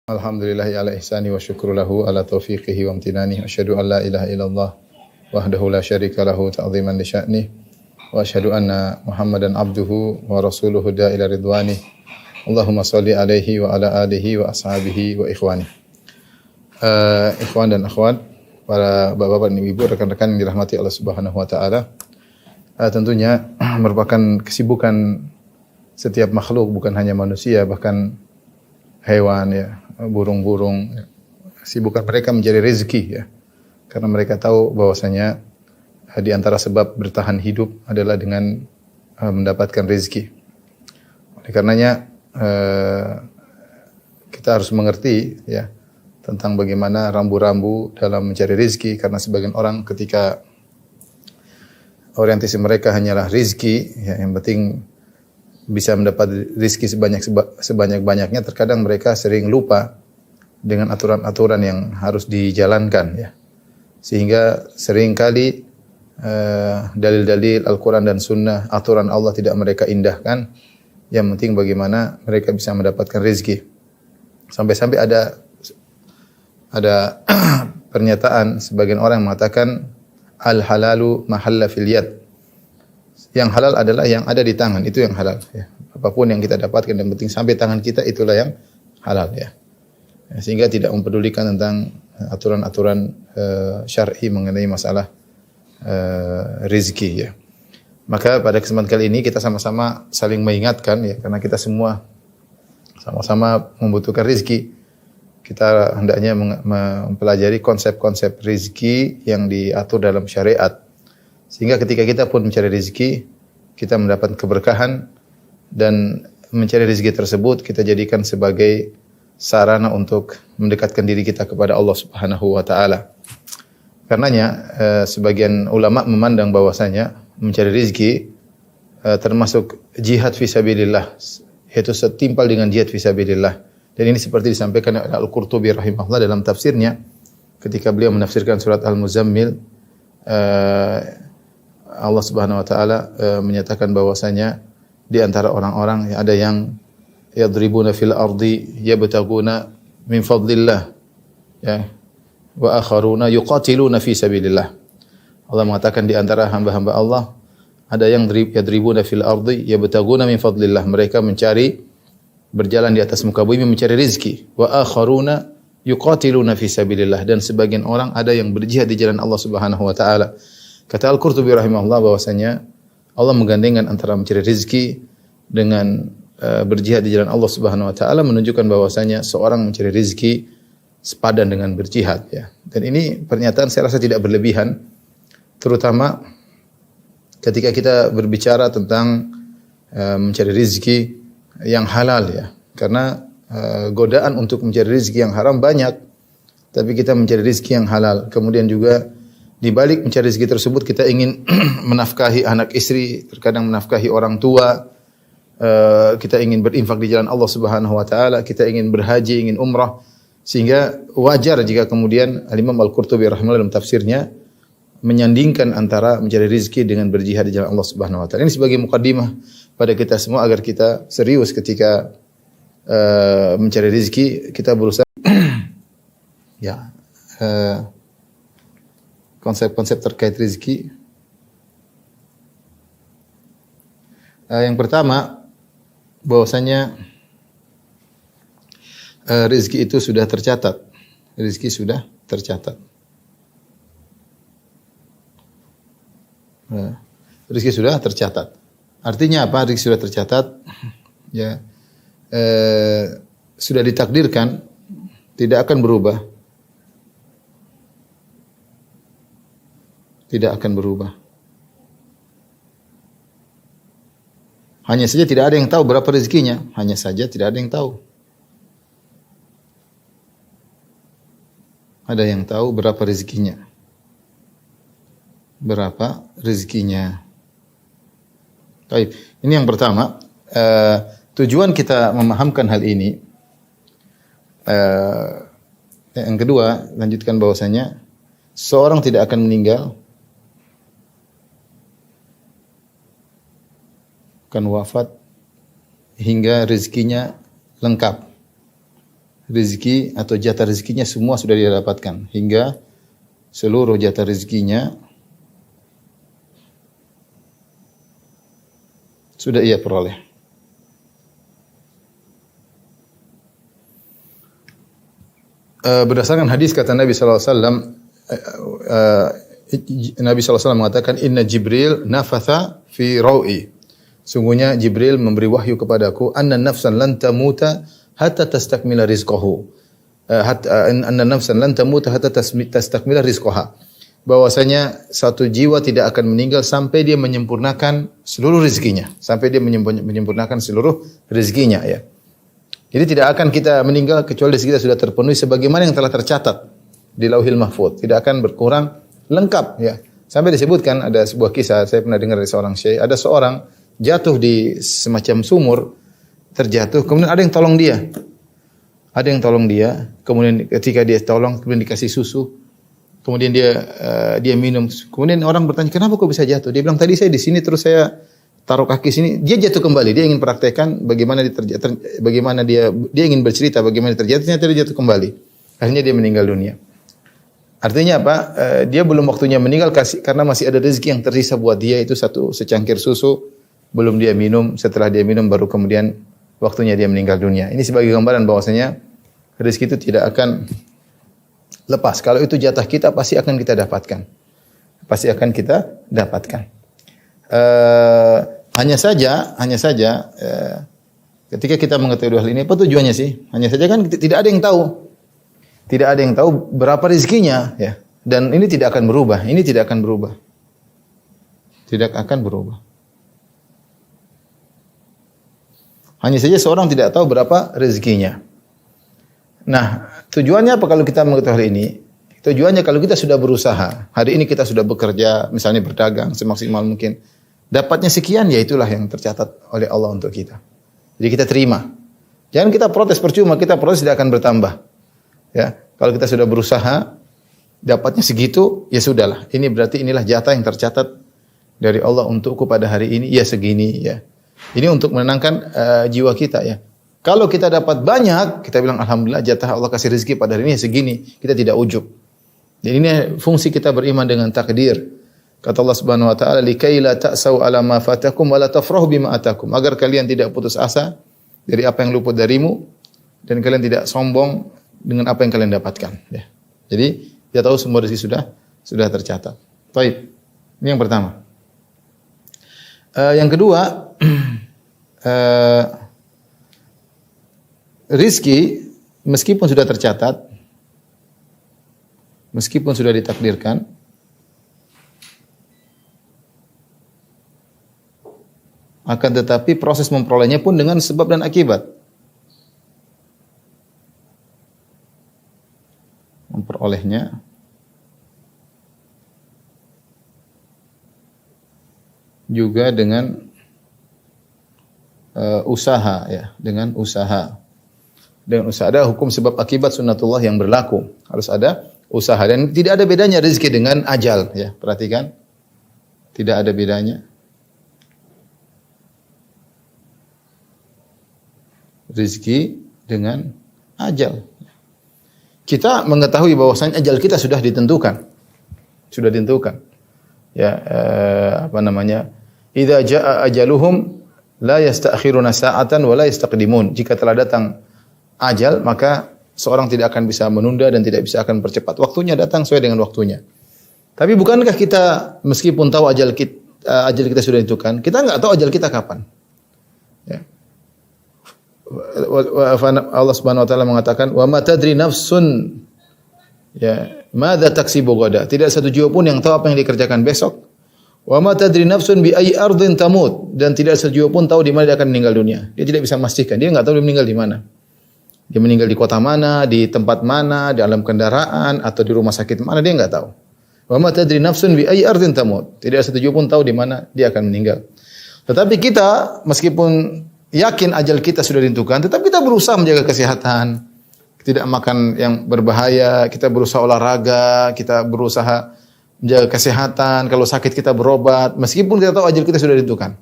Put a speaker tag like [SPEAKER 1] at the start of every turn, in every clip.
[SPEAKER 1] Alhamdulillahi ala ihsani wa syukru lahu ala taufiqihi wa amtinani. Asyhadu an la ilaha illallah wahdahu la syarika lahu ta'ziman li sya'nih. Wa asyhadu anna Muhammadan abduhu wa rasuluhu da'ila ridwani. Allahumma salli alaihi wa ala alihi wa ashabihi wa ikhwani. Ikhwan dan akhwat, para bapak-bapak dan ibu, rekan-rekan yang dirahmati Allah Subhanahu wa taala. Tentunya merupakan kesibukan setiap makhluk, bukan hanya manusia, bahkan hewan ya, burung-burung, ya. Sibukan mereka mencari rezeki ya. Karena mereka tahu bahwasanya di antara sebab bertahan hidup adalah dengan mendapatkan rezeki. Oleh karenanya kita harus mengerti ya tentang bagaimana rambu-rambu dalam mencari rezeki, karena sebagian orang ketika orientasi mereka hanyalah rezeki ya, yang penting bisa mendapat rezeki sebanyak-banyaknya, terkadang mereka sering lupa dengan aturan-aturan yang harus dijalankan ya. Sehingga seringkali dalil-dalil Al-Qur'an dan Sunnah, aturan Allah tidak mereka indahkan. Yang penting bagaimana mereka bisa mendapatkan rezeki. Sampai-sampai ada pernyataan sebagian orang mengatakan al-halalu mahalla fil yad. Yang halal adalah yang ada di tangan, itu yang halal ya. Apapun yang kita dapatkan yang penting sampai tangan kita, itulah yang halal ya. Sehingga tidak mempedulikan tentang aturan-aturan syar'i mengenai masalah rezeki ya. Maka pada kesempatan kali ini kita sama-sama saling mengingatkan ya, karena kita semua sama-sama membutuhkan rezeki. Kita hendaknya mempelajari konsep-konsep rezeki yang diatur dalam syariat. Sehingga ketika kita pun mencari rezeki, kita mendapat keberkahan, dan mencari rezeki tersebut kita jadikan sebagai sarana untuk mendekatkan diri kita kepada Allah Subhanahu wa taala. Karenanya sebagian ulama memandang bahwasanya mencari rezeki termasuk jihad fisabilillah, yaitu setimpal dengan jihad fisabilillah. Dan ini seperti disampaikan oleh Al-Qurtubi rahimahullah dalam tafsirnya ketika beliau menafsirkan surat Al-Muzammil. Allah Subhanahu wa taala menyatakan bahwasanya di antara orang-orang ada yang yadribuna fil ardi yabtaguna min fadlillah ya, wa akharuna yuqatiluna fi sabilillah. Allah mengatakan di antara hamba-hamba Allah ada yang yadribuna fil ardi yabtaguna min fadlillah, mereka mencari, berjalan di atas muka bumi mencari rezeki. Wa akharuna yuqatiluna fi sabilillah, dan sebagian orang ada yang berjihad di jalan Allah Subhanahu wa taala. Kata Al-Qurtubi rahimahullah bahwasanya Allah menggandengkan antara mencari rezeki dengan berjihad di jalan Allah Subhanahu wa taala, menunjukkan bahwasanya seorang mencari rezeki sepadan dengan berjihad ya. Dan ini pernyataan saya rasa tidak berlebihan, terutama ketika kita berbicara tentang mencari rezeki yang halal ya. Karena godaan untuk mencari rezeki yang haram banyak, tapi kita mencari rezeki yang halal. Kemudian juga di balik mencari rezeki tersebut kita ingin menafkahi anak istri, terkadang menafkahi orang tua, kita ingin berinfak di jalan Allah Subhanahu wa taala, kita ingin berhaji, ingin umrah. Sehingga wajar jika kemudian Al-Imam Al-Qurtubi rahimahullah dalam tafsirnya menyandingkan antara mencari rezeki dengan berjihad di jalan Allah Subhanahu wa taala. Ini sebagai mukadimah pada kita semua agar kita serius ketika mencari rezeki, kita berusaha ya konsep-konsep terkait rezeki. Yang pertama, bahwasanya rezeki itu sudah tercatat. Rezeki sudah tercatat. Rezeki sudah tercatat. Artinya apa? Rezeki sudah tercatat. Ya, sudah ditakdirkan, tidak akan berubah. Tidak akan berubah. Hanya saja tidak ada yang tahu berapa rezekinya. Hanya saja tidak ada yang tahu. Ada yang tahu berapa rezekinya. Berapa rezekinya. Baik, ini yang pertama. Tujuan kita memahamkan hal ini. Yang kedua, lanjutkan bahwasanya seorang tidak akan meninggal, akan wafat hingga rezekinya lengkap. rezeki atau jatah rezekinya semua sudah dia dapatkan, hingga seluruh jatah rezekinya sudah ia peroleh. Berdasarkan hadis kata Nabi sallallahu alaihi wasallam, Nabi sallallahu alaihi wasallam mengatakan, "Inna Jibril nafatha fi rawi." Sungguhnya Jibril memberi wahyu kepadaku, "Anna nafsan lan tamuta hatta tastakmila rizqahu." Anna nafsan lan tamuta hatta tastakmila rizqaha. Bahwasanya satu jiwa tidak akan meninggal sampai dia menyempurnakan seluruh rezekinya, sampai dia menyempurnakan seluruh rezekinya, ya. Jadi tidak akan kita meninggal kecuali rezeki kita sudah terpenuhi sebagaimana yang telah tercatat di Lauhil Mahfuz, tidak akan berkurang, lengkap, ya. Sampai disebutkan ada sebuah kisah saya pernah dengar dari seorang syekh, ada seorang jatuh di semacam sumur, terjatuh, kemudian ada yang tolong dia. Ada yang tolong dia, kemudian ketika dia tolong, kemudian dikasih susu, kemudian dia minum. Kemudian orang bertanya, "Kenapa kok bisa jatuh?" Dia bilang, "Tadi saya di sini terus saya taruh kaki sini." Dia jatuh kembali. Dia ingin praktekkan bagaimana dia ingin bercerita bagaimana terjatuh, ternyata dia jatuh kembali. Akhirnya dia meninggal dunia. Artinya apa? Dia belum waktunya meninggal karena masih ada rezeki yang tersisa buat dia, itu satu secangkir susu belum dia minum. Setelah dia minum baru kemudian waktunya dia meninggal dunia. Ini sebagai gambaran bahwasanya rezeki itu tidak akan lepas. Kalau itu jatah kita pasti akan kita dapatkan. Pasti akan kita dapatkan. Hanya saja ketika kita mengetahui hal ini, apa tujuannya sih? Hanya saja kan tidak ada yang tahu. Tidak ada yang tahu berapa rezekinya, ya. Dan ini tidak akan berubah. Ini tidak akan berubah. Tidak akan berubah. Hanya saja seorang tidak tahu berapa rezekinya. Nah, tujuannya apa kalau kita mengetahui hal ini? Tujuannya kalau kita sudah berusaha, hari ini kita sudah bekerja, misalnya berdagang semaksimal mungkin, dapatnya sekian, ya itulah yang tercatat oleh Allah untuk kita. Jadi kita terima. Jangan kita protes percuma, kita protes tidak akan bertambah. Ya, kalau kita sudah berusaha, dapatnya segitu, ya sudahlah. Ini berarti inilah jatah yang tercatat dari Allah untukku pada hari ini, ya segini, ya. Ini untuk menenangkan jiwa kita, ya. Kalau kita dapat banyak, kita bilang alhamdulillah jatah Allah kasih rezeki pada hari ini segini. Kita tidak ujub. Jadi ini fungsi kita beriman dengan takdir. Kata Allah Subhanahu wa taala, "Likai la ta'sau 'ala ma fatakum wa la tafrahu bima atakum." Agar kalian tidak putus asa dari apa yang luput darimu dan kalian tidak sombong dengan apa yang kalian dapatkan, ya. Jadi dia tahu semua rezeki sudah tercatat. Baik. Ini yang pertama. Yang kedua, rizki meskipun sudah tercatat, meskipun sudah ditakdirkan, akan tetapi proses memperolehnya pun dengan sebab dan akibat. Memperolehnya juga dengan usaha, ya, dengan usaha. Dengan usaha, ada hukum sebab akibat sunnatullah yang berlaku. Harus ada usaha dan tidak ada bedanya rezeki dengan ajal, ya. Perhatikan. Tidak ada bedanya. Rezeki dengan ajal. Kita mengetahui bahwasanya ajal kita sudah ditentukan. Sudah ditentukan. Ya, apa namanya? Idza jaa ajaluhum la yasta'khiruna sa'atan wa la yastaqdimun. Jika telah datang ajal, maka seorang tidak akan bisa menunda dan tidak bisa akan percepat. Waktunya datang sesuai dengan waktunya. Tapi bukankah kita meskipun tahu ajal kita sudah ditentukan, kita enggak tahu ajal kita kapan. Ya. Allah Subhanahu wa taala mengatakan, "Wa ma tadri nafsun ya madza taksibu ghadan." Tidak satu jiwa pun yang tahu apa yang dikerjakan besok. Wa ma tadri nafsun bi ayyi ardhin tamut, dan tidak satu jiwa pun tahu di mana dia akan meninggal dunia. Dia tidak bisa memastikan, dia enggak tahu dia meninggal di mana. Dia meninggal di kota mana, di tempat mana, di dalam kendaraan atau di rumah sakit mana, dia enggak tahu. Wa ma tadri nafsun bi ayyi ardhin tamut. Tidak satu jiwa pun tahu di mana dia akan meninggal. Tetapi kita meskipun yakin ajal kita sudah ditentukan, tetapi kita berusaha menjaga kesehatan, tidak makan yang berbahaya, kita berusaha olahraga, kita berusaha menjaga kesehatan, kalau sakit kita berobat, meskipun kita tahu ajal kita sudah ditentukan.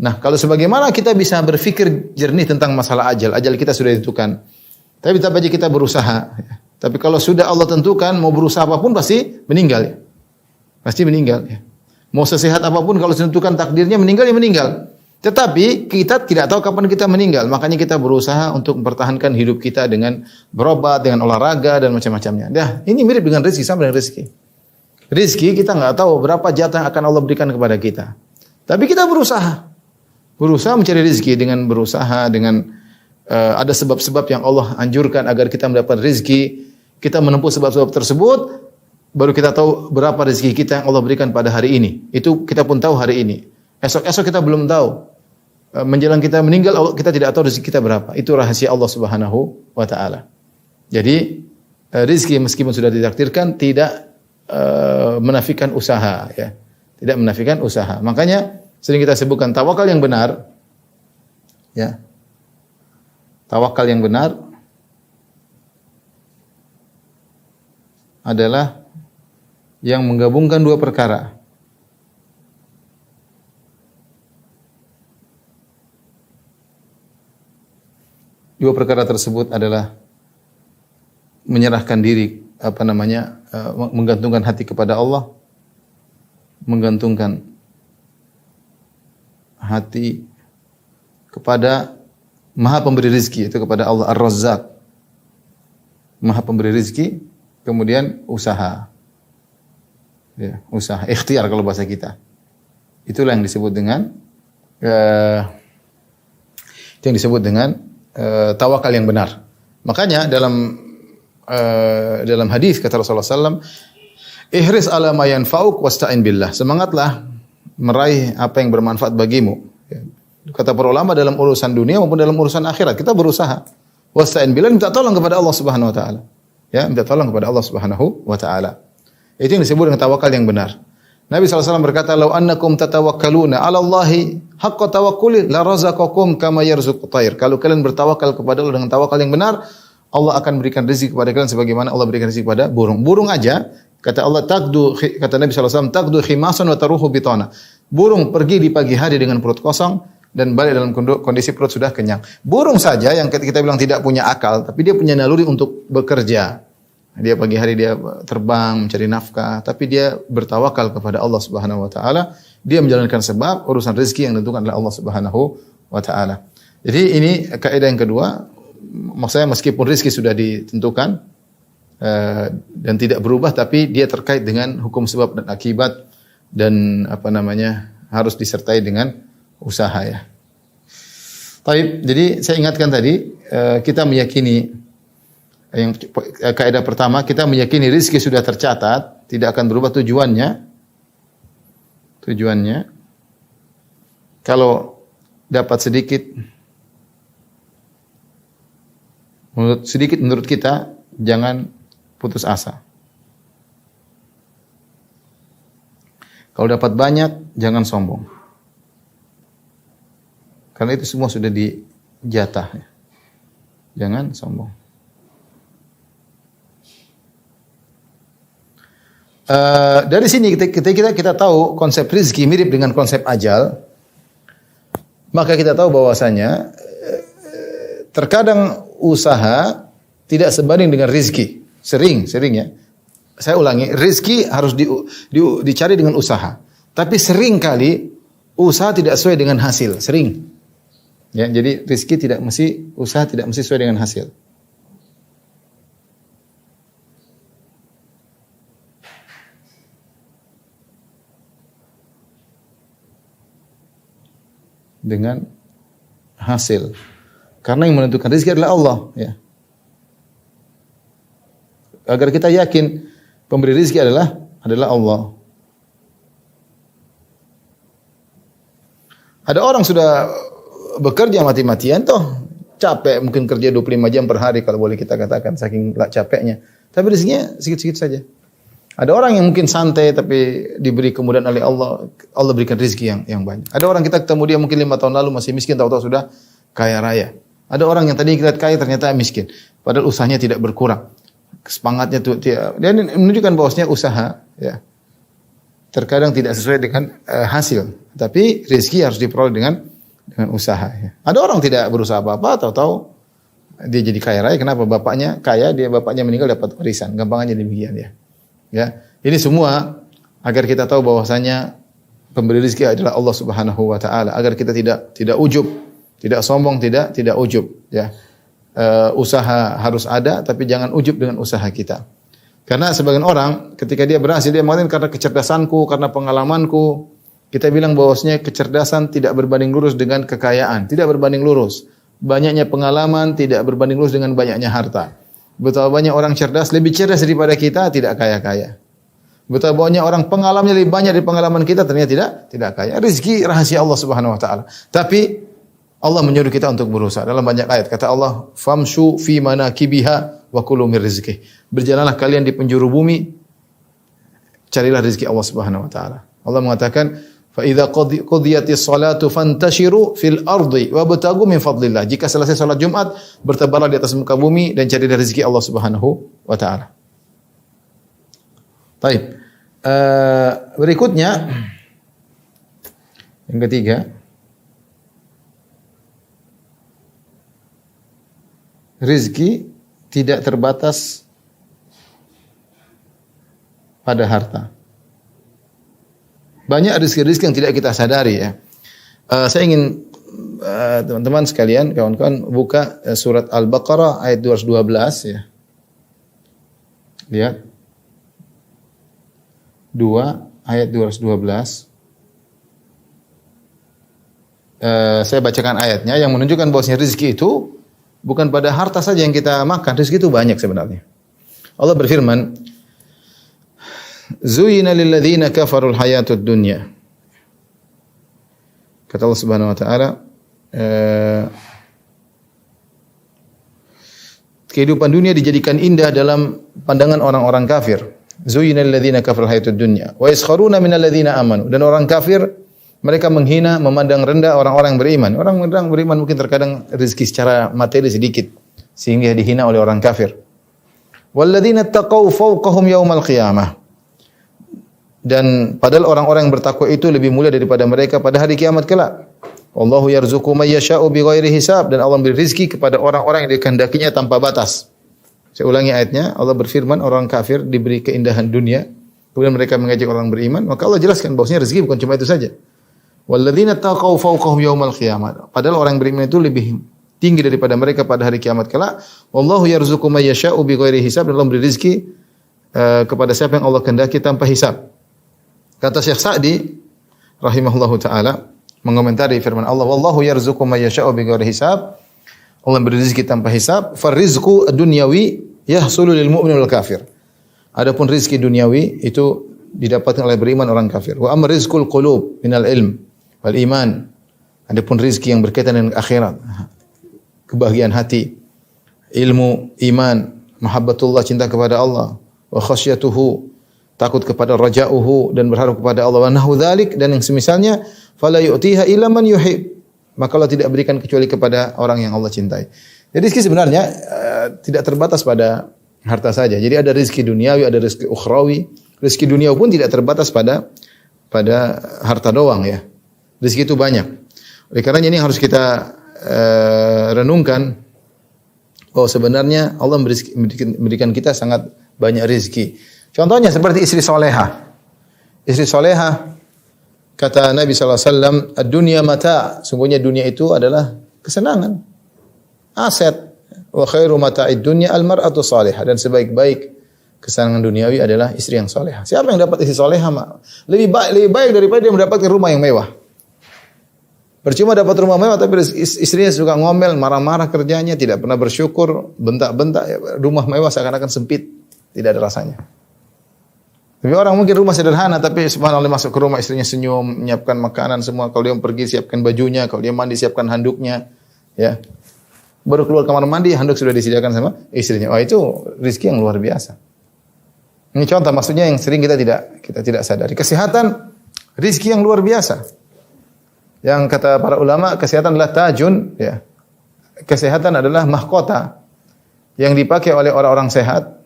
[SPEAKER 1] Nah, kalau sebagaimana kita bisa berpikir jernih tentang masalah ajal kita sudah ditentukan. Tapi tetap aja kita berusaha. Tapi kalau sudah Allah tentukan mau berusaha apapun pasti meninggal ya. Pasti meninggal ya. Mau sesehat apapun kalau ditentukan takdirnya meninggal ya meninggal. Tetapi kita tidak tahu kapan kita meninggal. Makanya kita berusaha untuk mempertahankan hidup kita dengan berobat, dengan olahraga dan macam-macamnya. Dah, ini mirip dengan rezeki, sama dengan rezeki. Rezeki kita nggak tahu berapa jatah yang akan Allah berikan kepada kita. Tapi kita berusaha. Berusaha mencari rezeki dengan berusaha dengan ada sebab-sebab yang Allah anjurkan agar kita mendapat rezeki. Kita menempuh sebab-sebab tersebut, baru kita tahu berapa rezeki kita yang Allah berikan pada hari ini. Itu kita pun tahu hari ini. Esok-esok kita belum tahu. Menjelang kita meninggal, kita tidak tahu rezeki kita berapa. Itu rahasia Allah Subhanahu wa taala. Jadi rezeki meskipun sudah ditakdirkan tidak menafikan usaha ya. Tidak menafikan usaha. Makanya sering kita sebutkan tawakal yang benar ya. Tawakal yang benar adalah yang menggabungkan dua perkara. Dua perkara tersebut adalah menyerahkan diri, menggantungkan hati kepada Allah, menggantungkan hati kepada Maha Pemberi Rizki, itu kepada Allah Ar-Razzaq. Maha Pemberi Rizki, kemudian usaha. Ya, usaha, ikhtiar kalau bahasa kita. Itulah yang disebut dengan tawakal yang benar. Makanya dalam hadis kata Rasulullah SAW, ihris ala ma yanfa'uk wasta'in billah. Semangatlah meraih apa yang bermanfaat bagimu. Kata para ulama dalam urusan dunia maupun dalam urusan akhirat kita berusaha. Wasta'in billah, minta tolong kepada Allah Subhanahu wa taala. Ya, minta tolong kepada Allah Subhanahu wa taala. Itu yang disebut dengan tawakal yang benar. Nabi SAW berkata, "Lau annakum tatawakkaluna 'ala Allahi haqqa tawakkuli la razaqakum kama yarzuqut tayr." Kalau kalian bertawakal kepada Allah dengan tawakal yang benar, Allah akan berikan rezeki kepada kalian sebagaimana Allah berikan rezeki kepada burung. Burung aja, kata Allah kata Nabi SAW, "Taqdu khimasan wa taruhu bitana." Burung pergi di pagi hari dengan perut kosong dan balik dalam kondisi perut sudah kenyang. Burung saja yang kita bilang tidak punya akal, tapi dia punya naluri untuk bekerja. Dia pagi hari dia terbang mencari nafkah, tapi dia bertawakal kepada Allah Subhanahu wa taala. Dia menjalankan sebab, urusan rezeki yang ditentukan oleh Allah Subhanahu wa taala. Jadi ini kaidah yang kedua. Maksudnya meskipun rezeki sudah ditentukan dan tidak berubah, tapi dia terkait dengan hukum sebab dan akibat dan harus disertai dengan usaha ya. Baik, jadi saya ingatkan tadi kita meyakini yang kaidah pertama, kita meyakini rezeki sudah tercatat, tidak akan berubah tujuannya. Kalau dapat sedikit menurut kita, jangan putus asa. Kalau dapat banyak, jangan sombong. Karena itu semua sudah dijatah. Jangan sombong. Dari sini kita tahu konsep rezeki mirip dengan konsep ajal. Maka kita tahu bahwasanya terkadang usaha tidak sebanding dengan rezeki. Sering ya. Saya ulangi, rezeki harus dicari dengan usaha. Tapi sering kali usaha tidak sesuai dengan hasil. Sering. Ya, jadi usaha tidak mesti sesuai dengan hasil. Dengan hasil. Karena yang menentukan rezeki adalah Allah, ya. Agar kita yakin pemberi rezeki adalah Allah. Ada orang sudah bekerja mati-matian toh, capek mungkin kerja 25 jam per hari kalau boleh kita katakan saking capeknya. Tapi rezekinya sedikit-sedikit saja. Ada orang yang mungkin santai tapi diberi kemudahan oleh Allah, Allah berikan rezeki yang banyak. Ada orang kita ketemu dia mungkin 5 tahun lalu masih miskin, tahu-tahu sudah kaya raya. Ada orang yang tadi kita kaya ternyata miskin, padahal usahanya tidak berkurang. Semangatnya tuh dia menunjukkan bahwasanya usaha ya terkadang tidak sesuai dengan hasil, tapi rezeki harus diperoleh dengan usaha ya. Ada orang tidak berusaha apa-apa, tahu-tahu dia jadi kaya raya. Kenapa? Bapaknya kaya, bapaknya meninggal dapat warisan. Gampang aja demikian ya. Ya, ini semua agar kita tahu bahwasanya pemberi rezeki adalah Allah Subhanahu wa taala, agar kita tidak ujub, tidak sombong, tidak ujub ya. Usaha harus ada tapi jangan ujub dengan usaha kita. Karena sebagian orang ketika dia berhasil dia mengatakan karena kecerdasanku, karena pengalamanku. Kita bilang bahwasanya kecerdasan tidak berbanding lurus dengan kekayaan, tidak berbanding lurus. Banyaknya pengalaman tidak berbanding lurus dengan banyaknya harta. Betapa banyak orang cerdas lebih cerdas daripada kita tidak kaya-kaya. Betapa banyak orang pengalamannya lebih banyak dari pengalaman kita ternyata tidak kaya. Rezeki rahasia Allah Subhanahu wa taala. Tapi Allah menyuruh kita untuk berusaha. Dalam banyak ayat kata Allah, "Famshu fi manakibiha wa kulu min rizqih." Berjalanlah kalian di penjuru bumi, carilah rezeki Allah Subhanahu wa taala. Allah mengatakan, "Fa idza qudiyatis salatu fantashiru fil ardi wabtagu min fadlillah." Jika selesai salat Jumat, bertebaranlah di atas muka bumi dan carilah rezeki Allah Subhanahu wa taala. Baik. Berikutnya yang ketiga, rezeki tidak terbatas pada harta. Banyak rezeki-rezeki yang tidak kita sadari ya. Saya ingin teman-teman sekalian, kawan-kawan buka surat Al-Baqarah ayat 212 ya. Lihat. 2 ayat 212. Saya bacakan ayatnya yang menunjukkan bahwasanya rezeki itu bukan pada harta saja yang kita makan, rezeki itu banyak sebenarnya. Allah berfirman, "Zuyina lil ladzina kafarul hayatud dunya." Kata Allah Subhanahu wa taala, kehidupan dunia dijadikan indah dalam pandangan orang-orang kafir. Zuyina lil ladzina kafarul hayatud dunya wa yaskharuna minal ladzina amanu. Dan orang kafir mereka menghina, memandang rendah orang-orang yang beriman. Orang beriman mungkin terkadang rezeki secara materi sedikit sehingga dihina oleh orang kafir. Walladzina taqaw fawqahum yaumal qiyamah. Dan padahal orang-orang yang bertakwa itu lebih mulia daripada mereka pada hari kiamat kelak. Wallahu yarzuqu may yasha'u bighairi hisab, dan Allah memberi rezeki kepada orang-orang yang dikehendakinya tanpa batas. Saya ulangi ayatnya, Allah berfirman orang kafir diberi keindahan dunia, kemudian mereka mengajak orang beriman, maka Allah jelaskan bahwasanya rezeki bukan cuma itu saja. Walladzina taqaw fawqahum yaumal qiyamah. Padahal orang beriman itu lebih tinggi daripada mereka pada hari kiamat kelak. Wallahu yarzuqu may yasha'u bighairi hisab, dan Allah memberi rezeki kepada siapa yang Allah kehendaki tanpa hisab. Kata Syekh Sa'di rahimahullahu taala mengomentari firman Allah, wallahu yarzuqu may yasha'u bighairi hisab. Allah memberi rezeki tanpa hisab. Farizqu ad-dunyawi yahsulu lil mu'min wal kafir. Adapun rezeki duniawi itu didapatkan oleh beriman orang kafir. Wa amma rizqul qulub minal ilm wal iman. Adapun rezeki yang berkaitan dengan akhirat, kebahagiaan hati, ilmu, iman, mahabbatullah, cinta kepada Allah, wa khasyatuhu, takut kepada raja'uhu dan berharap kepada Allah, wa nahu dzalik, dan yang semisalnya, fala yu'tiha illa man yuhib. Maka Allah tidak berikan kecuali kepada orang yang Allah cintai. Jadi rezeki sebenarnya tidak terbatas pada harta saja. Jadi ada rezeki duniawi, ada rezeki ukhrawi. Rezeki dunia pun tidak terbatas pada harta doang ya. Rezeki itu banyak. Oleh karena ini harus kita renungkan bahwa sebenarnya Allah memberikan kita sangat banyak rezeki. Contohnya seperti istri soleha. Istri soleha, kata Nabi SAW, ad-dunya mata', sungguhnya dunia itu adalah kesenangan, aset. Wa khairu mata'id dunya al-mar'atu salihah, dan sebaik-baik kesenangan duniawi adalah istri yang soleha. Siapa yang dapat istri soleha? Lebih baik daripada dia mendapatkan rumah yang mewah. Percuma dapat rumah mewah tapi istrinya suka ngomel, marah-marah kerjanya, tidak pernah bersyukur, bentak-bentak, rumah mewah seakan-akan sempit, tidak ada rasanya. Tapi orang mungkin rumah sederhana tapi subhanallah masuk ke rumah istrinya senyum, menyiapkan makanan semua, kalau dia pergi siapkan bajunya, kalau dia mandi siapkan handuknya, ya. Baru keluar kamar mandi handuk sudah disediakan sama istrinya. Wah, itu rezeki yang luar biasa. Ini contoh maksudnya yang sering kita tidak sadari. Kesehatan rezeki yang luar biasa. Yang kata para ulama kesehatan adalah tajun, ya. Kesehatan adalah mahkota yang dipakai oleh orang-orang sehat.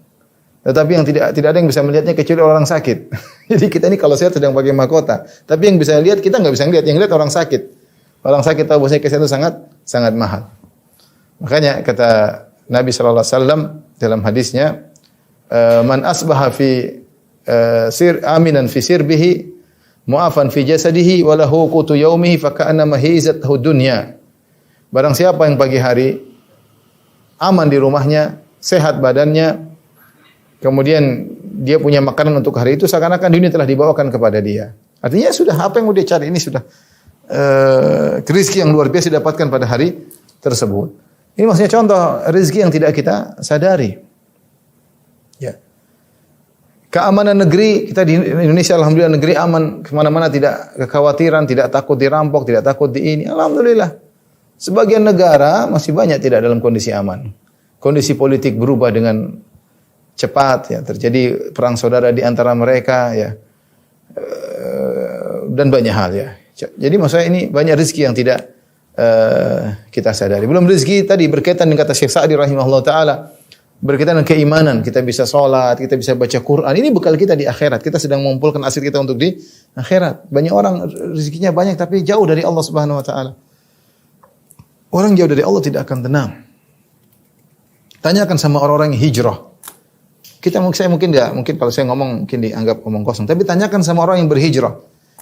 [SPEAKER 1] Tetapi yang tidak ada yang bisa melihatnya kecuali orang sakit. Jadi kita ini kalau sehat sedang pakai mahkota. Tapi yang bisa lihat kita nggak bisa lihat. Yang lihat orang sakit. Orang sakit tahu bahwasanya kesehatan itu sangat mahal. Makanya kata Nabi sallallahu alaihi wasallam dalam hadisnya, man asbaha fi aminan fi sirbihi mu'afan fi jasadihi wa lahu qutu yaumihi fa ka'annama hizathu dunya. Barang siapa yang pagi hari aman di rumahnya, sehat badannya, kemudian dia punya makanan untuk hari itu, seakan-akan dunia telah dibawakan kepada dia. Artinya sudah apa yang mau dia cari ini sudah rezeki yang luar biasa didapatkan pada hari tersebut. Ini maksudnya contoh rezeki yang tidak kita sadari. Ya. Keamanan negeri, kita di Indonesia alhamdulillah negeri aman, kemana-mana tidak kekhawatiran, tidak takut dirampok, tidak takut di ini. Alhamdulillah. Sebagian negara masih banyak tidak dalam kondisi aman. Kondisi politik berubah dengan cepat, ya, terjadi perang saudara di antara mereka, ya, dan banyak hal, ya. Jadi maksudnya ini banyak rezeki yang tidak kita sadari. Belum rezeki tadi berkaitan dengan kata Syekh Sa'di rahimahullah taala, berkaitan dengan keimanan, kita bisa sholat, kita bisa baca Quran. Ini bekal kita di akhirat. Kita sedang mengumpulkan aset kita untuk di akhirat. Banyak orang rezekinya banyak tapi jauh dari Allah Subhanahu wa taala. Orang jauh dari Allah tidak akan tenang. Tanyakan sama orang-orang yang hijrah. Saya mungkin kalau saya ngomong mungkin dianggap omong kosong, tapi tanyakan sama orang yang berhijrah,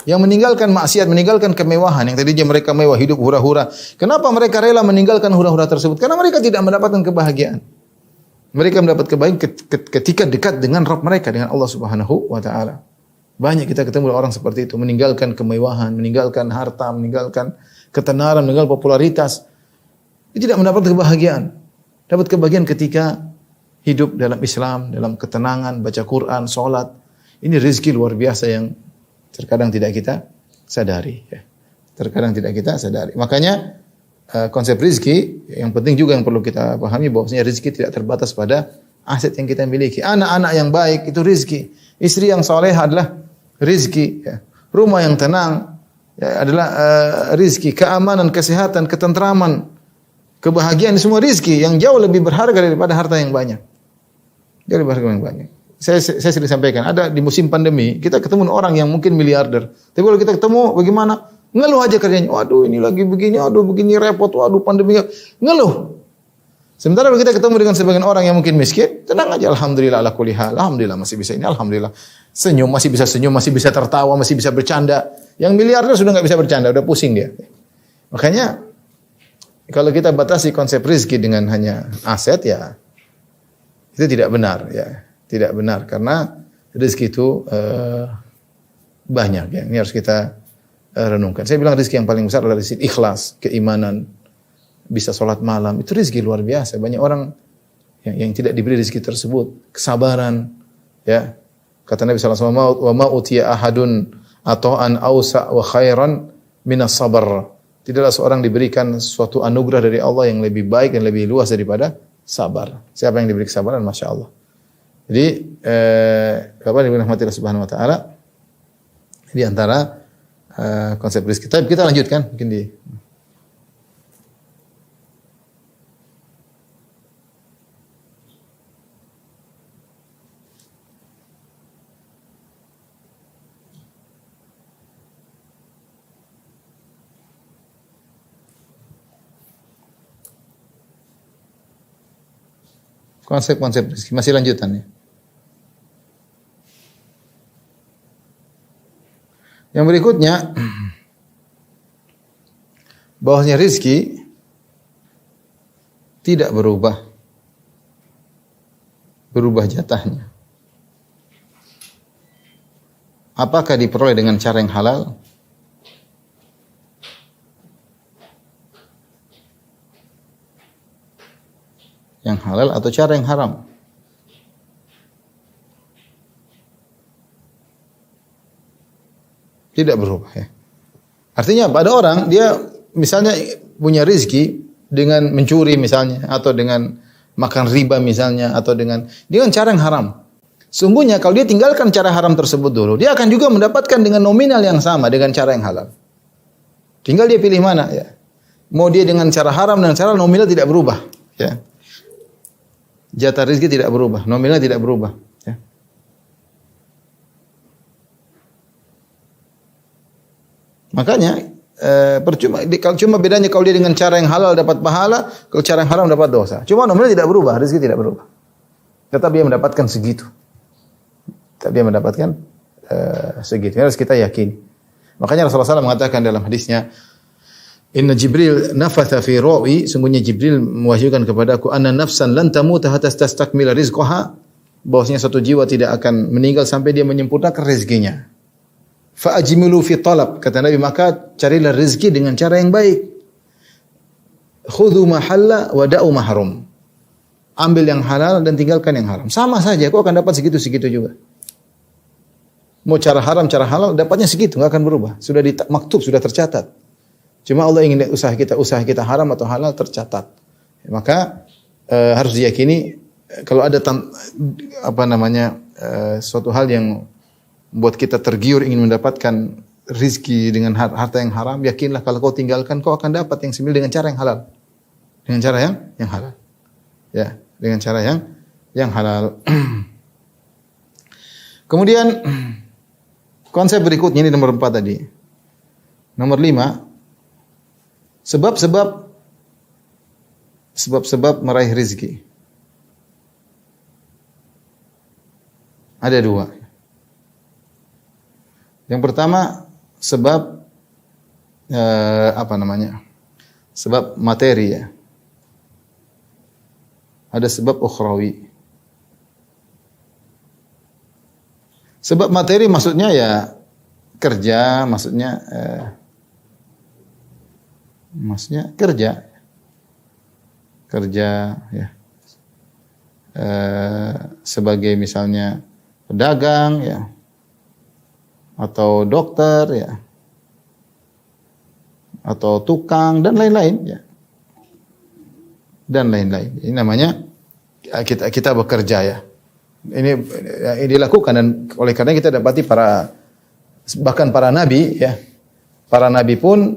[SPEAKER 1] yang meninggalkan maksiat, meninggalkan kemewahan yang tadinya mereka mewah, hidup hura-hura. Kenapa mereka rela meninggalkan hura-hura tersebut? Karena mereka tidak mendapatkan kebahagiaan. Mereka mendapat kebahagiaan ketika dekat dengan Rabb mereka, dengan Allah Subhanahu wa taala. Banyak kita ketemu orang seperti itu, meninggalkan kemewahan, meninggalkan harta, meninggalkan ketenaran, meninggalkan popularitas. Dia tidak mendapat kebahagiaan. Dapat kebahagiaan ketika hidup dalam Islam, dalam ketenangan, baca Quran, sholat. Ini rezeki luar biasa yang terkadang tidak kita sadari. Ya. Terkadang tidak kita sadari. Makanya konsep rezeki yang penting juga yang perlu kita pahami bahwasanya rezeki tidak terbatas pada aset yang kita miliki. Anak-anak yang baik itu rezeki. Istri yang saleh adalah rezeki. Ya. Rumah yang tenang ya, adalah rezeki. Keamanan, kesehatan, ketentraman, kebahagiaan semua rezeki yang jauh lebih berharga daripada harta yang banyak. Jauh lebih berharga yang banyak. Saya sering sampaikan, ada di musim pandemi, kita ketemu orang yang mungkin miliarder. Tapi kalau kita ketemu, bagaimana? Ngeluh aja kerjanya. Waduh, ini lagi begini, waduh begini repot, waduh pandemi. Ngeluh. Sementara kita ketemu dengan sebagian orang yang mungkin miskin, tenang aja, alhamdulillah ala kulli hal. Alhamdulillah masih bisa ini, alhamdulillah. Senyum, masih bisa tertawa, masih bisa bercanda. Yang miliarder sudah enggak bisa bercanda, udah pusing dia. Makanya kalau kita batasi konsep rezeki dengan hanya aset, ya itu tidak benar, ya. Tidak benar karena rezeki itu banyak, ya. Ini harus kita renungkan. Saya bilang rezeki yang paling besar adalah rezeki ikhlas, keimanan, bisa sholat malam. Itu rezeki luar biasa. Banyak orang yang tidak diberi rezeki tersebut, kesabaran, ya. Kata Nabi sallallahu alaihi wasallam, "Wa ma utiya ahadun ata'an awsa wa khairan minas sabr." Tidaklah seorang diberikan suatu anugerah dari Allah yang lebih baik dan lebih luas daripada sabar. Siapa yang diberi kesabaran, Masya Allah. Jadi, Bapak Ibu rahmati Allah Subhanahu wa taala, di antara konsep rezeki. Kita lanjutkan mungkin di konsep-konsep rezeki. Masih lanjutannya. Yang berikutnya, bahwasanya rezeki tidak berubah jatahnya. Apakah diperoleh dengan cara yang halal? Yang halal atau cara yang haram? Tidak berubah, ya. Artinya pada orang dia misalnya punya rezeki dengan mencuri misalnya, atau dengan makan riba misalnya, atau dengan cara yang haram. Sungguhnya kalau dia tinggalkan cara haram tersebut dulu, dia akan juga mendapatkan dengan nominal yang sama dengan cara yang halal. Tinggal dia pilih mana, ya. Mau dia dengan cara haram dan cara nominal tidak berubah, ya. Jatah rezeki tidak berubah, nominal tidak berubah, ya. Makanya percuma. Kalau cuma bedanya kalau dia dengan cara yang halal dapat pahala, kalau cara yang haram dapat dosa. Cuma nomornya tidak berubah, rezeki tidak berubah. Tetap dia mendapatkan segitu. Tetap dia mendapatkan segitu. Harus kita yakini. Makanya Rasulullah SAW mengatakan dalam hadisnya, Inna Jibril nafatha fi rawi, sungguhnya Jibril mewahyukan kepadaku, anna nafsan lan tamuta hatta tastakmila rizqaha, bahwasanya satu jiwa tidak akan meninggal sampai dia menyempurnakan rezekinya. Fa ajmilu fi talab, kata Nabi, maka carilah rezeki dengan cara yang baik. Khudhu ma halla wa da'u ma haram. Ambil yang halal dan tinggalkan yang haram. Sama saja, kau akan dapat segitu-segitu juga. Mau cara haram, cara halal, dapatnya segitu, enggak akan berubah. Sudah maktub, sudah tercatat. Cuma Allah ingin usaha kita haram atau halal tercatat. Maka harus diyakini kalau ada suatu hal yang buat kita tergiur ingin mendapatkan rizki dengan harta yang haram, yakinlah kalau kau tinggalkan kau akan dapat yang semil dengan cara yang halal. Dengan cara yang halal. Ya, dengan cara yang halal. Kemudian konsep berikutnya ini nomor 4 tadi. Nomor 5, sebab meraih rizki. Ada 2. Yang pertama sebab sebab materi ya. Ada sebab ukhrawi. Sebab materi maksudnya ya kerja, maksudnya kerja ya. Sebagai misalnya pedagang ya, atau dokter ya, atau tukang dan lain-lain ya, dan lain-lain. Ini namanya kita bekerja ya. Ini dilakukan dan oleh karena kita dapati bahkan para nabi ya, para nabi pun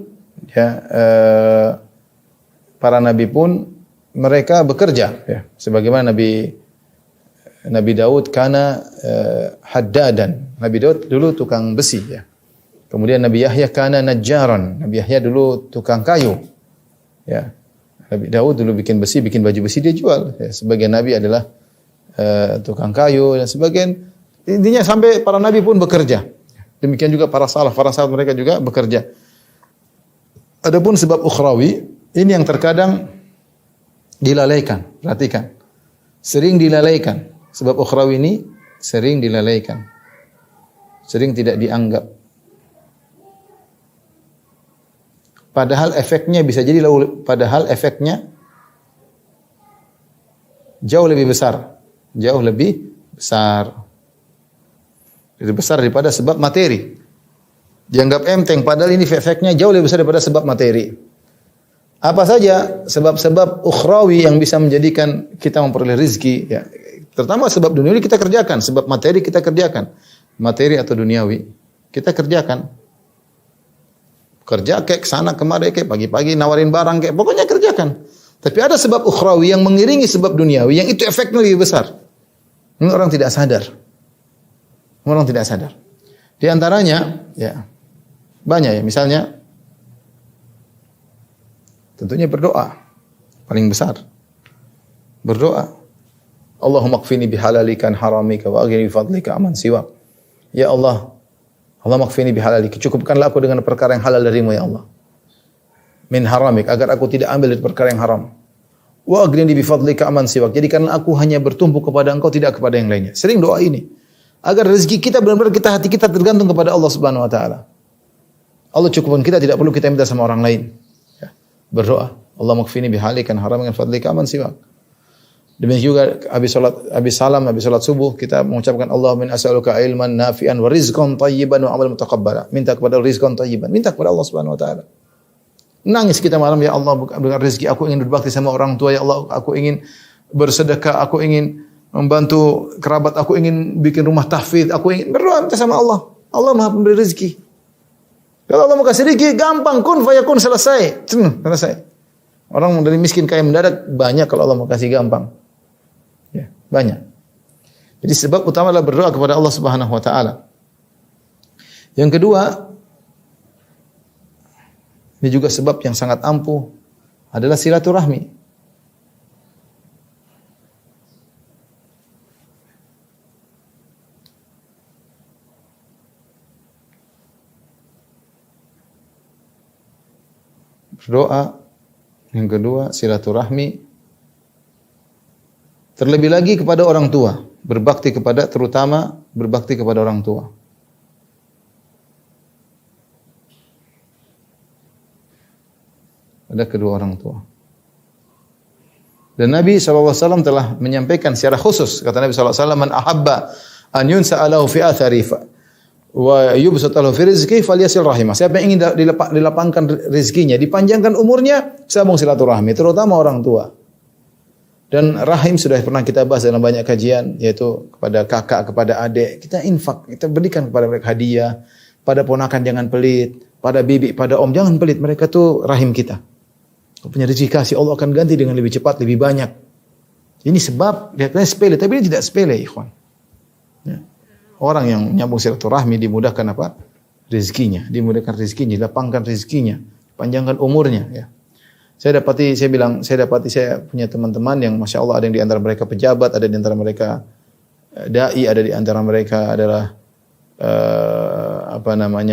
[SPEAKER 1] mereka bekerja ya. Sebagaimana Nabi Daud haddadan. Nabi Daud dulu tukang besi ya. Kemudian Nabi Yahya kana najjaran. Nabi Yahya dulu tukang kayu. Ya. Nabi Daud dulu bikin baju besi dia jual. Ya. Sebagian nabi adalah tukang kayu dan sebagian, intinya sampai para nabi pun bekerja. Demikian juga para sahabat mereka juga bekerja. Adapun sebab ukhrawi ini yang terkadang dilalaikan. Perhatikan. Sering dilalaikan. Sebab ukhrawi ini sering dilalaikan. Sering tidak dianggap. Padahal efeknya jauh lebih besar. Jauh lebih besar. Lebih besar daripada sebab materi. Dianggap enteng padahal ini efeknya jauh lebih besar daripada sebab materi. Apa saja sebab-sebab ukhrawi yang bisa menjadikan kita memperoleh rezeki ya. Terutama sebab duniawi kita kerjakan, sebab materi kita kerjakan. Materi atau duniawi kita kerjakan. Kerja kayak kesana kemari kayak pagi-pagi nawarin barang kayak pokoknya kerjakan. Tapi ada sebab ukhrawi yang mengiringi sebab duniawi yang itu efeknya lebih besar. Ini orang tidak sadar. Orang tidak sadar. Di antaranya ya banyak ya, misalnya tentunya berdoa paling besar. Berdoa. Allahumma kfini bihalalika an haramika wa aghnini bifadlika amman siwak. Ya Allah, Allahumma kfini bihalalika, cukupkanlah aku dengan perkara yang halal darimu ya Allah. Min haramik, agar aku tidak ambil dari perkara yang haram. Wa aghnini bifadlika amman siwak, jadikanlah aku hanya bertumpu kepada Engkau, tidak kepada yang lainnya. Sering doa ini. Agar rezeki kita benar-benar hati kita tergantung kepada Allah Subhanahu wa taala. Allah cukupkan kita, tidak perlu kita minta sama orang lain. Ya. Berdoa, Allahumma kfini bihalika an haramika fadlika amman siwak. Demikian juga habis salat subuh kita mengucapkan Allahumma inni as'aluka ilman nafi'an wa rizqan thayyiban wa amalan mutaqabbala. Minta kepada rizqan thayyiban, minta kepada Allah Subhanahu wa taala. Nangis kita malam, ya Allah dengan rezeki aku ingin berbakti sama orang tua, ya Allah aku ingin bersedekah, aku ingin membantu kerabat, aku ingin bikin rumah tahfidz, aku ingin berdoa minta sama Allah. Allah Maha Pemberi rezeki. Kalau Allah mau kasih rezeki gampang, kun fayakun, selesai. Selesai. Orang dari miskin kaya mendadak banyak kalau Allah mau kasih gampang. Ya, banyak. Jadi sebab utama adalah berdoa kepada Allah Subhanahu wa taala. Yang kedua, Ini juga sebab yang sangat ampuh adalah silaturahmi. Berdoa, yang kedua silaturahmi, terlebih lagi kepada orang tua, terutama berbakti kepada orang tua. Ada kedua orang tua. Dan Nabi SAW telah menyampaikan secara khusus, kata Nabi SAW, man ahabba an yunsa'alahu fi athari wa yubsatalahu fi rizqi falyasil rahimah. Siapa yang ingin dilapangkan rezekinya, dipanjangkan umurnya, sambung silaturahmi, terutama orang tua. Dan rahim sudah pernah kita bahas dalam banyak kajian, yaitu kepada kakak, kepada adik. Kita infak, kita berikan kepada mereka hadiah. Pada ponakan jangan pelit, pada bibi, pada om jangan pelit. Mereka tuh rahim kita. Kalau punya rezeki kasih, Allah akan ganti dengan lebih cepat, lebih banyak. Ini sebab, kelihatannya sepele, tapi ini tidak sepele, ikhwan. Ya. Orang yang nyambung silaturahmi dimudahkan apa? Rezekinya, dimudahkan rezekinya, dilapangkan rezekinya, panjangkan umurnya. Ya. Saya punya teman-teman yang masya Allah, ada yang di antara mereka pejabat, ada di antara mereka dai, ada di antara mereka adalah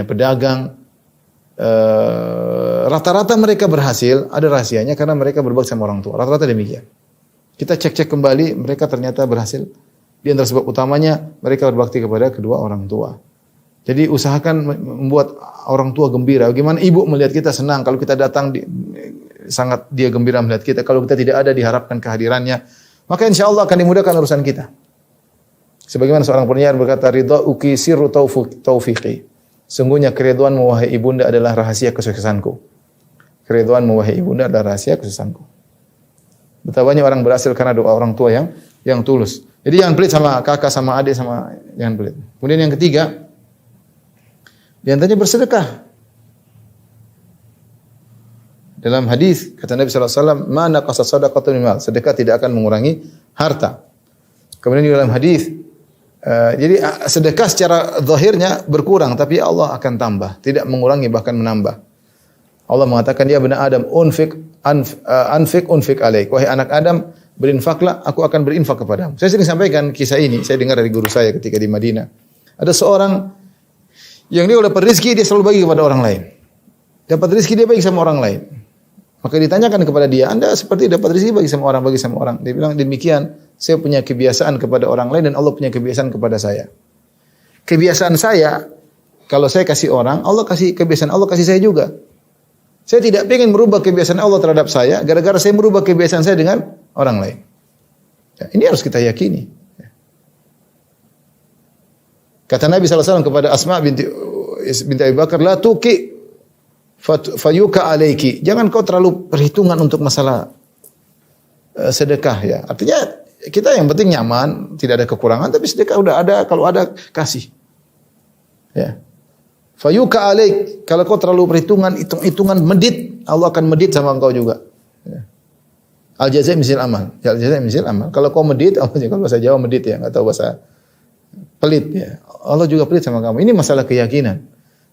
[SPEAKER 1] pedagang. Rata-rata mereka berhasil, ada rahasianya karena mereka berbakti sama orang tua. Rata-rata demikian. Kita cek-cek kembali, mereka ternyata berhasil. Di antara sebab utamanya mereka berbakti kepada kedua orang tua. Jadi usahakan membuat orang tua gembira. Bagaimana ibu melihat kita senang kalau kita datang, sangat dia gembira melihat kita. Kalau kita tidak ada, diharapkan kehadirannya. Maka insya Allah akan dimudahkan urusan kita. Sebagaimana seorang penyair berkata, ridha'uki sirru taufiqi. Sungguhnya keridhaanmu wahai ibunda adalah rahasia kesuksesanku. Keridhaanmu wahai ibunda adalah rahasia kesuksesanku. Betapa banyak orang berhasil karena doa orang tua yang tulus. Jadi jangan pelit sama kakak, sama adik, jangan pelit. Kemudian yang ketiga, di antaranya bersedekah. Dalam hadis kata Nabi sallallahu alaihi wasallam, "Ma naqasa shadaqatun min mal." Sedekah tidak akan mengurangi harta. Kemudian di dalam hadis, jadi sedekah secara zahirnya berkurang, tapi Allah akan tambah, tidak mengurangi bahkan menambah. Allah mengatakan, "Ya bani Adam, unfik alaik." Wahai anak Adam, berinfaklah, aku akan berinfak kepadamu. Saya sering sampaikan kisah ini, saya dengar dari guru saya ketika di Madinah. Ada seorang yang dia dapat rezeki, dia selalu bagi kepada orang lain. Dapat rezeki dia bagi sama orang lain. Maka ditanyakan kepada dia, Anda seperti dapat rezeki bagi sama orang. Dia bilang demikian, saya punya kebiasaan kepada orang lain dan Allah punya kebiasaan kepada saya. Kebiasaan saya, kalau saya kasih orang, Allah kasih kebiasaan Allah kasih saya juga. Saya tidak ingin merubah kebiasaan Allah terhadap saya, gara-gara saya merubah kebiasaan saya dengan orang lain. Ya, ini harus kita yakini. Kata Nabi SAW kepada Asma binti Abi Bakar, la tuki fayuka alaiki. Jangan kau terlalu perhitungan untuk masalah sedekah ya. Artinya kita yang penting nyaman, tidak ada kekurangan, tapi sedekah udah ada, kalau ada kasih. Ya. Fayuka alaik, kalau kau terlalu perhitungan, hitung-hitungan medit, Allah akan medit sama engkau juga. Ya. Al-jazai misil amal. Al-jazai misil amal. Kalau kau medit, Allah juga bahasa Jawa medit ya, enggak tahu bahasa pelit ya. Allah juga pelit sama kamu. Ini masalah keyakinan.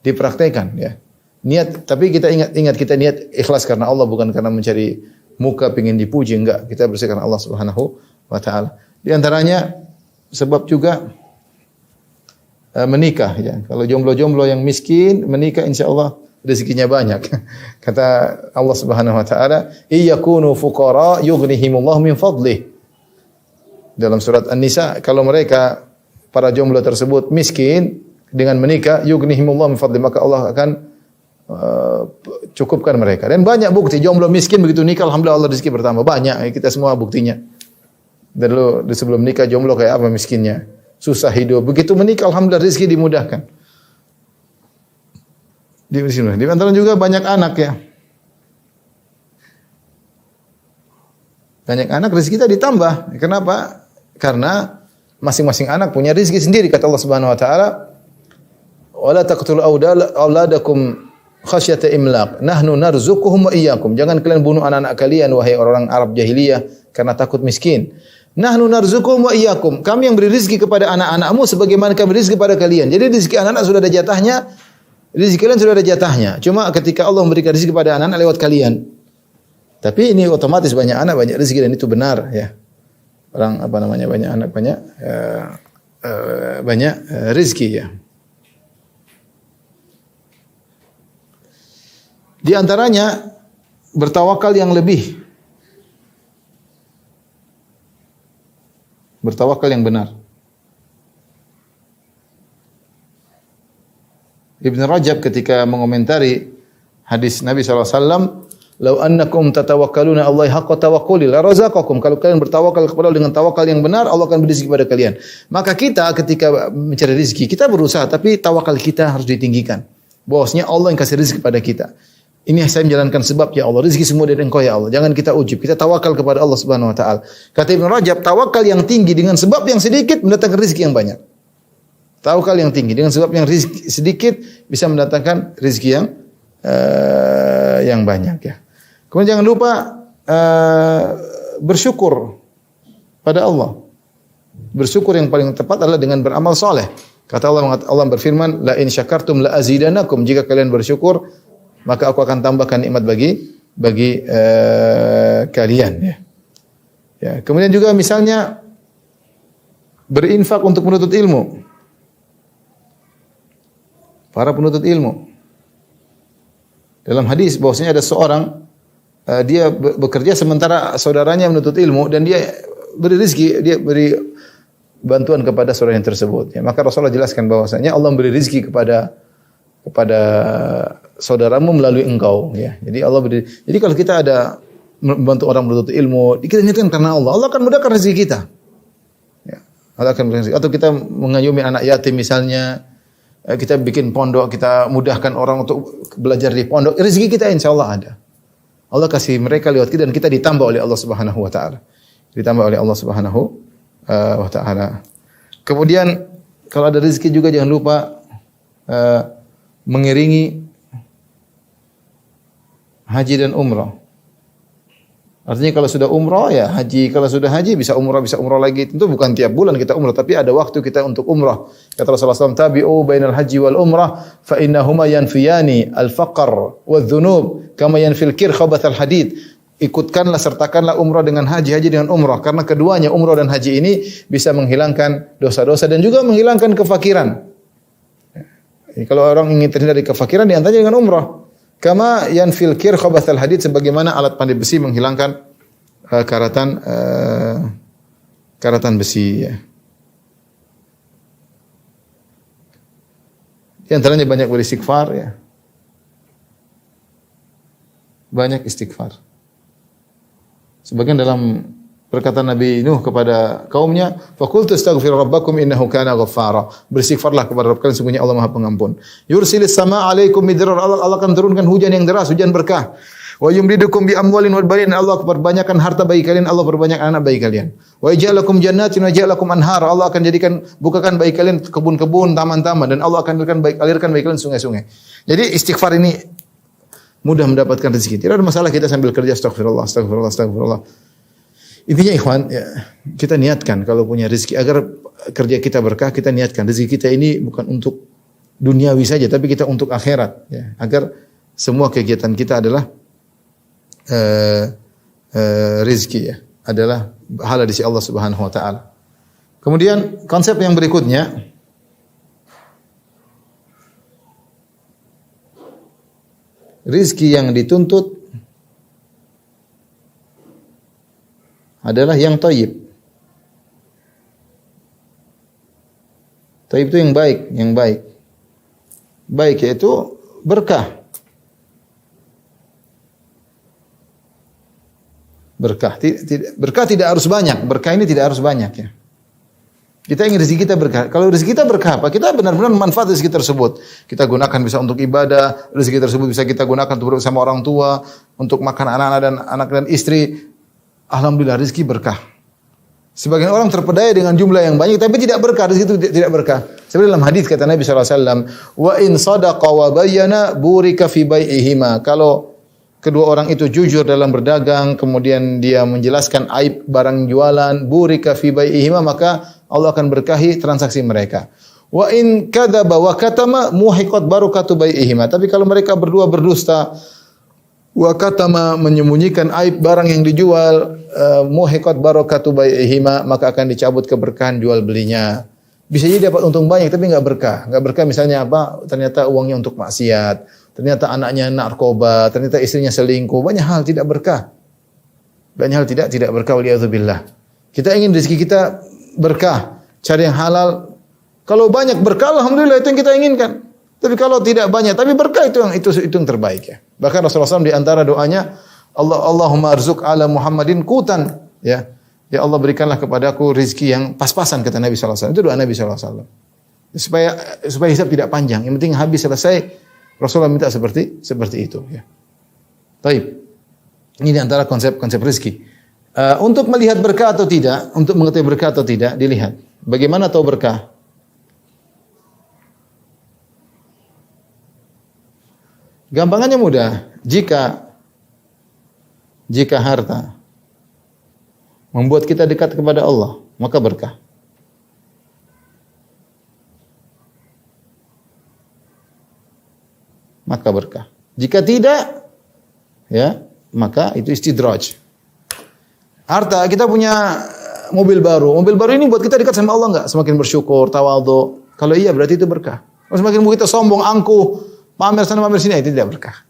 [SPEAKER 1] Dipraktekan ya. Niat, tapi kita ingat kita niat ikhlas karena Allah, bukan karena mencari muka pengin dipuji, enggak. Kita bersih karena Allah Subhanahu wa taala. Di antaranya sebab juga menikah ya. Kalau jomblo-jomblo yang miskin menikah, insyaallah rezekinya banyak. Kata Allah Subhanahu wa taala, "Iyakunu fuqara yughnihimullahu min fadlih." Dalam surat An-Nisa, kalau mereka para jomblo tersebut miskin dengan menikah, yughnihimullahu min fadlih, maka Allah akan cukupkan mereka. Dan banyak bukti jomblo miskin begitu nikah, alhamdulillah Allah rezeki bertambah. Banyak, kita semua buktinya. Dulu sebelum nikah jomblo kayak apa miskinnya? Susah hidup. Begitu menikah, alhamdulillah rezeki dimudahkan. Di antara juga banyak anak ya. Banyak anak rezeki kita ditambah. Kenapa? Karena masing-masing anak punya rezeki sendiri. Kata Allah Subhanahu wa taala, "Wala taqtulu auladakum khasyata imlaq. Nahnu narzuquhum wa iyyakum." Jangan kalian bunuh anak-anak kalian wahai orang Arab jahiliyah karena takut miskin. Nahnu narzuquhum wa iyyakum. Kami yang beri rezeki kepada anak-anakmu sebagaimana kami beri rezeki kepada kalian. Jadi rezeki anak-anak sudah ada jatahnya. Rezeki kalian sudah ada jatahnya. Cuma ketika Allah memberikan rezeki kepada anak-anak lewat kalian. Tapi ini otomatis banyak anak, banyak rezeki dan itu benar ya. Orang banyak anak, banyak rezeki ya. Di antaranya bertawakal yang lebih. Bertawakal yang benar. Ibn Rajab ketika mengomentari hadis Nabi SAW, "Lau annakum tatawakkaluna Allahi haqqa tawakkuli la razaqakum." Kalau kalian bertawakal kepada Allah dengan tawakal yang benar, Allah akan beri rezeki kepada kalian. Maka kita ketika mencari rezeki, kita berusaha tapi tawakal kita harus ditinggikan. Bahwasanya Allah yang kasih rezeki kepada kita. Ini saya menjalankan sebab ya Allah, rezeki semua dari Engkau ya Allah. Jangan kita ujub, kita tawakal kepada Allah Subhanahu wa taala. Kata Ibn Rajab, tawakal yang tinggi dengan sebab yang sedikit mendatangkan rezeki yang banyak. Tawakal yang tinggi dengan sebab yang rezeki sedikit bisa mendatangkan rezeki yang banyak ya. Kemudian jangan lupa bersyukur pada Allah. Bersyukur yang paling tepat adalah dengan beramal soleh. Kata Allah berfirman, la in syakartum la azidanakum. Jika kalian bersyukur, maka aku akan tambahkan nikmat bagi kalian ya. Ya, kemudian juga misalnya berinfak untuk menuntut ilmu. Para penuntut ilmu. Dalam hadis bahwasanya ada seorang dia bekerja sementara saudaranya menuntut ilmu dan dia beri rezeki, dia beri bantuan kepada saudara yang tersebut. Ya, maka Rasulullah jelaskan bahwasanya Allah memberi rezeki kepada saudaramu melalui engkau ya. Jadi kalau kita ada membantu orang menuntut ilmu, kita niatkan karena Allah. Allah akan mudahkan rezeki kita. Ya, Allah akan mudahkan rezeki. Atau kita mengayomi anak yatim misalnya, kita bikin pondok, kita mudahkan orang untuk belajar di pondok, rezeki kita insyaallah ada. Allah kasih mereka lewat kita dan kita ditambah oleh Allah Subhanahu wa taala. Ditambah oleh Allah Subhanahu wa taala. Kemudian kalau ada rezeki juga jangan lupa mengiringi haji dan umrah. Artinya kalau sudah umrah ya haji, kalau sudah haji bisa umrah lagi. Tentu bukan tiap bulan kita umrah, tapi ada waktu kita untuk umrah. Kata Rasulullah SAW, tabi'u bainal haji wal umrah fa innahuma yanfiyani al-faqr wadh-dhunub kama yanfil kir khabathal hadid. Ikutkanlah, sertakanlah umrah dengan haji dengan umrah, karena keduanya umrah dan haji ini bisa menghilangkan dosa-dosa dan juga menghilangkan kefakiran. Kalau orang ingin terhindar dari kefakiran, diantaranya dengan umrah. Kama yanfil kir khabathal hadid, sebagaimana alat pandai besi menghilangkan karatan besi ya. Di antaranya banyak beristighfar ya. Banyak istighfar. Sebagian dalam perkataan Nabi Nuh kepada kaumnya, faqultu astaghfiru rabbakum innahu kana ghaffara. Beristighfarlah kepada Rabb kalian, sungguhnya Allah Maha Pengampun. Yursilis samaa 'alaikum midrar. Allah akan turunkan hujan yang deras, hujan berkah. Wa yumdidukum bi amwalin wal banin. Allah perbanyakkan harta bagi kalian, Allah perbanyak anak bagi kalian. Wa yaj'alakum jannatin wa yaj'alakum anhar. Allah akan bukakan bagi kalian kebun-kebun, taman-taman, dan Allah akan alirkan bagi kalian sungai-sungai. Jadi istighfar ini mudah mendapatkan rezeki. Tidak ada masalah kita sambil kerja astagfirullah. Intinya ikhwan, ya, kita niatkan kalau punya rezeki agar kerja kita berkah, kita niatkan rezeki kita ini bukan untuk duniawi saja, tapi kita untuk akhirat, ya, agar semua kegiatan kita adalah rezeki, ya, adalah pahala di sisi Allah Subhanahu wa taala. Kemudian konsep yang berikutnya, rezeki yang dituntut adalah yang thayyib. Thayyib itu yang baik. Baik yaitu berkah. Berkah tidak harus banyak. Berkah ini tidak harus banyak ya. Kita ingin rezeki kita berkah. Kalau rezeki kita berkah apa? Kita benar-benar manfaat rezeki tersebut. Kita gunakan bisa untuk ibadah, rezeki tersebut bisa kita gunakan untuk bersama orang tua, untuk makan anak dan istri. Alhamdulillah rezeki berkah. Sebagian orang terpedaya dengan jumlah yang banyak tapi tidak berkah, rezeki itu tidak berkah. Seperti dalam hadis kata Nabi sallallahu alaihi wasallam, "Wa in sadaqa wa bayyana burika fi bai'ihima." Kalau kedua orang itu jujur dalam berdagang, kemudian dia menjelaskan aib barang jualan, burika fi bai'ihima, maka Allah akan berkahi transaksi mereka. Wa in kadzaba wa katama muhiqat barakatu bai'ihima. Tapi kalau mereka berdua berdusta, wa katama menyembunyikan aib barang yang dijual, muhiqat barakatu bai'ihima, maka akan dicabut keberkahan jual belinya. Bisa jadi dapat untung banyak tapi enggak berkah. Enggak berkah misalnya apa? Ternyata uangnya untuk maksiat, ternyata anaknya narkoba, ternyata istrinya selingkuh, banyak hal tidak berkah. Banyak hal tidak berkah, waliyadzubillah. Kita ingin rezeki kita berkah, cari yang halal. Kalau banyak berkah, alhamdulillah itu yang kita inginkan. Tapi kalau tidak banyak, tapi berkah itu yang terbaik ya. Bahkan Rasulullah SAW di antara doanya, Allahumma arzuk ala Muhammadin kutan, ya. Ya Allah berikanlah kepadaku rezeki yang pas-pasan, kata Nabi SAW. Itu doa Nabi SAW. Supaya hisab tidak panjang. Yang penting habis selesai. Rasulullah minta seperti itu. Ya. Taib. Ini di antara konsep rezeki. Untuk melihat berkah atau tidak, untuk mengetahui berkah atau tidak, dilihat. Bagaimana tahu berkah? Gampangannya mudah. Jika harta membuat kita dekat kepada Allah, maka berkah. Maka berkah. Jika tidak, ya, maka itu istidraj. Harta, kita punya mobil baru. Mobil baru ini buat kita dekat sama Allah enggak? Semakin bersyukur, tawadhu. Kalau iya berarti itu berkah. Kalau semakin kita sombong, angkuh, pamer sana pamer sini, itu tidak berkah.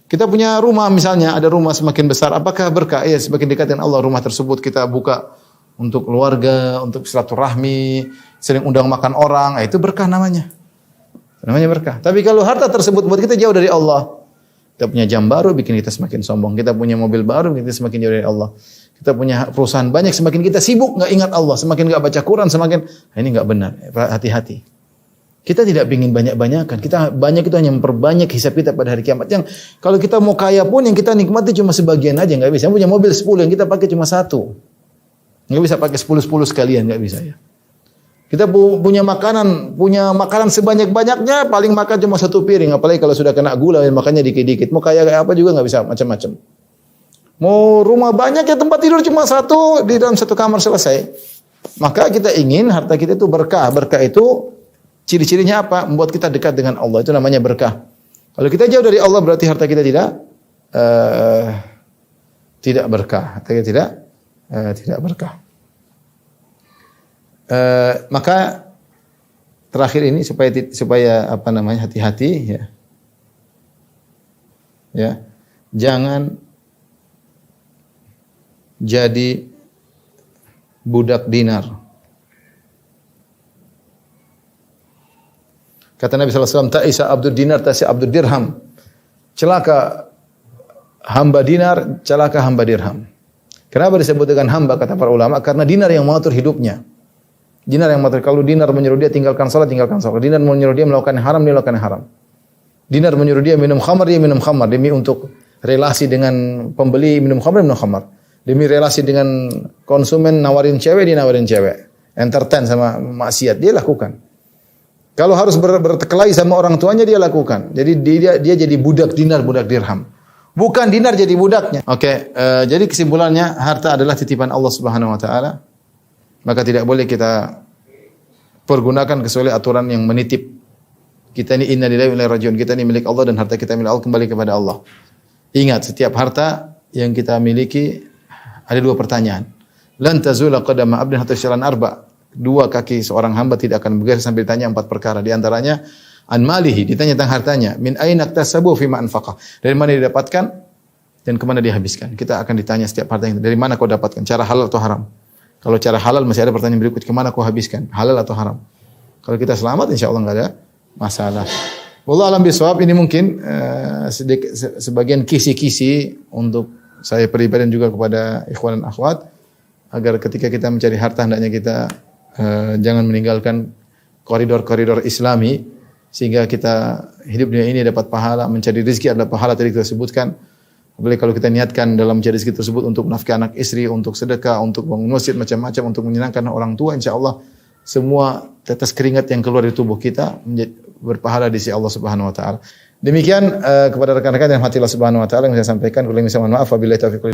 [SPEAKER 1] Kita punya rumah misalnya, ada rumah semakin besar, apakah berkah? Iya, semakin dekat dengan Allah, rumah tersebut kita buka untuk keluarga, untuk silaturahmi, sering undang makan orang, itu berkah namanya. Namanya berkah. Tapi kalau harta tersebut buat kita jauh dari Allah, kita punya jam baru bikin kita semakin sombong, kita punya mobil baru bikin kita semakin jauh dari Allah. Kita punya perusahaan banyak, semakin kita sibuk enggak ingat Allah, semakin enggak baca Quran, semakin ini enggak benar. Hati-hati. Kita tidak ingin banyak-banyakan. Kita banyak itu hanya memperbanyak hisab kita pada hari kiamat. Yang kalau kita mau kaya pun yang kita nikmati cuma sebagian aja, enggak bisa. Yang punya mobil 10 yang kita pakai cuma 1. Enggak bisa pakai 10 sekalian, enggak bisa ya. Kita punya makanan sebanyak-banyaknya, paling makan cuma 1 piring, apalagi kalau sudah kena gula makannya dikit-dikit. Mau kaya kayak apa juga enggak bisa, macam-macam. Mau rumah banyak ya tempat tidur cuma 1 di dalam 1 kamar selesai. Maka kita ingin harta kita itu berkah. Berkah itu ciri-cirinya apa? Membuat kita dekat dengan Allah. Itu namanya berkah. Kalau kita jauh dari Allah berarti harta kita tidak berkah. Harta kita tidak berkah. Maka terakhir ini supaya apa namanya hati-hati ya. Ya. Jangan jadi budak dinar. Kata Nabi SAW, ta'isa abdul dinar, ta'isa abdul dirham. Celaka hamba dinar, celaka hamba dirham. Kenapa disebut dengan hamba, kata para ulama? Karena dinar yang mengatur hidupnya. Dinar yang mengatur. Kalau dinar menyuruh dia tinggalkan salat, tinggalkan salat. Dinar menyuruh dia melakukan haram, dia melakukan haram. Dinar menyuruh dia minum khamar, dia minum khamar. Demi untuk relasi dengan pembeli, minum khamar, minum khamar. Demi relasi dengan konsumen, nawarin cewek, dia nawarin cewek. Entertain sama maksiat, dia lakukan. Kalau harus berkelahi sama orang tuanya dia lakukan. Jadi dia jadi budak dinar, budak dirham. Bukan dinar jadi budaknya. Oke, jadi kesimpulannya harta adalah titipan Allah Subhanahu wa taala. Maka tidak boleh kita pergunakan kecuali aturan yang menitip. Kita ini inna lillahi wa inna ilaihi raji'un. Kita ini milik Allah dan harta kita milik Allah, kembali kepada Allah. Ingat, setiap harta yang kita miliki ada 2 pertanyaan. Lan tazula qadama 'abdin hatta yas'ala arba'. 2 kaki seorang hamba tidak akan bergeser sampai ditanya 4 perkara. Di antaranya an malihi, ditanya tentang hartanya. Min aina iktasabu fi ma anfaqa. Dari mana didapatkan dan kemana dihabiskan. Kita akan ditanya setiap harta yang dari mana kau dapatkan, cara halal atau haram. Kalau cara halal masih ada pertanyaan berikut, kemana kau habiskan, halal atau haram. Kalau kita selamat insyaallah enggak ada masalah. Wallahu alam bisawab. Ini mungkin sebagian kisi-kisi untuk saya pribadi dan juga kepada ikhwan dan akhwat agar ketika kita mencari harta hendaknya kita jangan meninggalkan koridor-koridor Islami sehingga kita hidup dunia ini dapat pahala, mencari rezeki adalah pahala tadi kita sebutkan. Apalagi kalau kita niatkan dalam mencari rezeki tersebut untuk menafkahi anak istri, untuk sedekah, untuk bangun masjid macam-macam, untuk menyenangkan orang tua, insyaallah semua tetes keringat yang keluar dari tubuh kita berpahala di sisi Allah Subhanahu wa taala. Demikian kepada rekan-rekan yang hati Allah Subhanahu wa taala yang saya sampaikan, kurang lebih mohon maaf wabillahi taufiq.